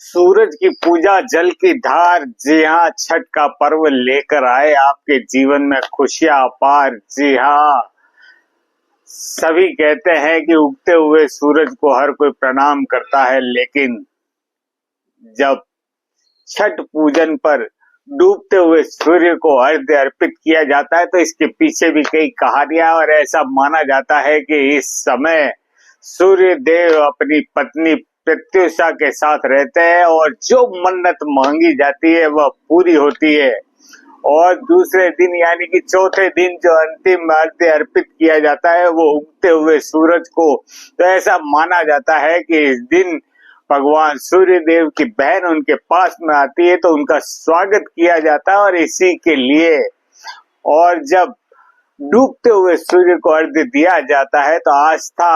सूरज की पूजा, जल की धार, जी हाँ, छठ का पर्व लेकर आए आपके जीवन में खुशियां अपार। जी हाँ, सभी कहते हैं कि उगते हुए सूरज को हर कोई प्रणाम करता है, लेकिन जब छठ पूजन पर डूबते हुए सूर्य को अर्घ्य अर्पित किया जाता है तो इसके पीछे भी कई कहानियां, और ऐसा माना जाता है कि इस समय सूर्य देव अपनी पत्नी प्रत्युषा के साथ रहते हैं और जो मन्नत मांगी जाती है वह पूरी होती है। और दूसरे दिन यानी कि चौथे दिन जो अंतिम अर्घ्य अर्पित किया जाता है वो उगते हुए सूरज को। तो ऐसा माना जाता है कि इस दिन भगवान सूर्य देव की बहन उनके पास में आती है तो उनका स्वागत किया जाता है, और इसी के लिए और जब डूबते हुए सूर्य को अर्घ्य दिया जाता है तो आस्था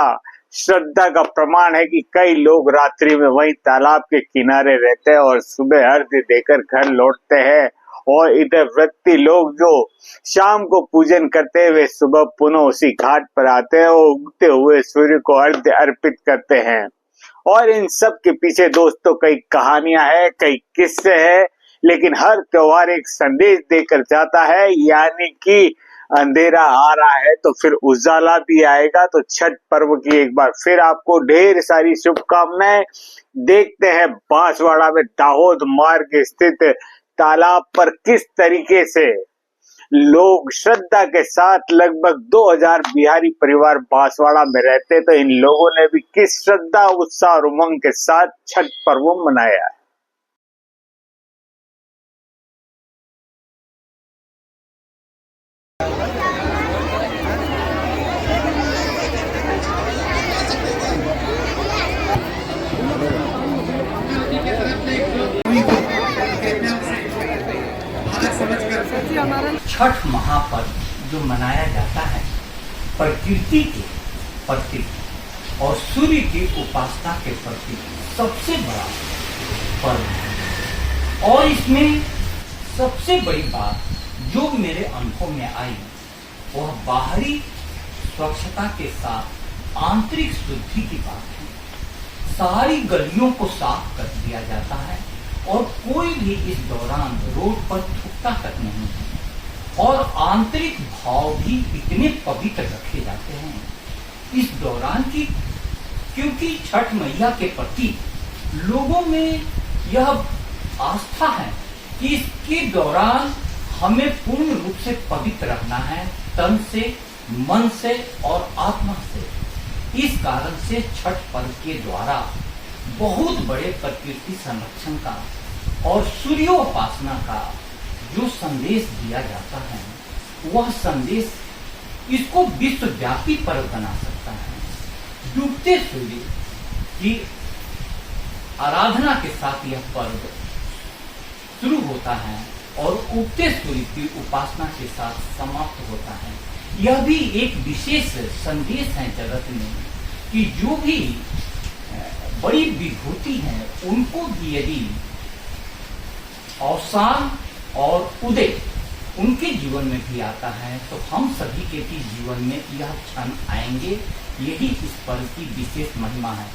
श्रद्धा का प्रमाण है कि कई लोग रात्रि में वहीं तालाब के किनारे रहते हैं और सुबह अर्घ्य देकर घर लौटते हैं। और इधर व्रती लोग जो शाम को पूजन करते हैं वे सुबह पुनः उसी घाट पर आते हैं और उगते हुए सूर्य को अर्घ्य अर्पित करते हैं। और इन सब के पीछे दोस्तों कई कहानियां हैं, कई किस्से हैं, लेकिन हर त्योहार एक संदेश देकर जाता है, यानी कि अंधेरा आ रहा है तो फिर उजाला भी आएगा। तो छठ पर्व की एक बार फिर आपको ढेर सारी शुभकामनाएं। देखते हैं बांसवाड़ा में दाहोद मार्ग स्थित तालाब पर किस तरीके से लोग श्रद्धा के साथ, लगभग 2000 बिहारी परिवार बांसवाड़ा में रहते, तो इन लोगों ने भी किस श्रद्धा, उत्साह और उमंग के साथ छठ पर्व मनाया है। छठ महापर्व जो मनाया जाता है प्रकृति के प्रति और सूर्य की उपासना के प्रति सबसे बड़ा पर्व है। और इसमें सबसे बड़ी बात जो मेरे अनुभव में आई वह बाहरी स्वच्छता के साथ आंतरिक शुद्धि की बात है। सारी गलियों को साफ कर दिया जाता है और कोई भी इस दौरान रोड पर थूकता तक नहीं है, और आंतरिक भाव भी इतने पवित्र रखे जाते हैं इस दौरान की, क्योंकि छठ मैया के प्रति लोगों में यह आस्था है कि इसके दौरान हमें पूर्ण रूप से पवित्र रहना है, तन से, मन से और आत्मा से। इस कारण से छठ पर्व के द्वारा बहुत बड़े प्रकृति संरक्षण का और सूर्योपासना का जो संदेश दिया जाता है वह संदेश इसको विश्वव्यापी पर्व बना सकता है। डूबते सूर्य की आराधना के साथ यह पर्व शुरू होता है और उगते सूर्य की उपासना के साथ समाप्त होता है। यह भी एक विशेष संदेश है जगत में कि जो भी बड़ी विभूति है उनको भी यदि अवसान और उदय उनके जीवन में भी आता है तो हम सभी के भी जीवन में यह क्षण आएंगे। यही इस पर्व की विशेष महिमा है।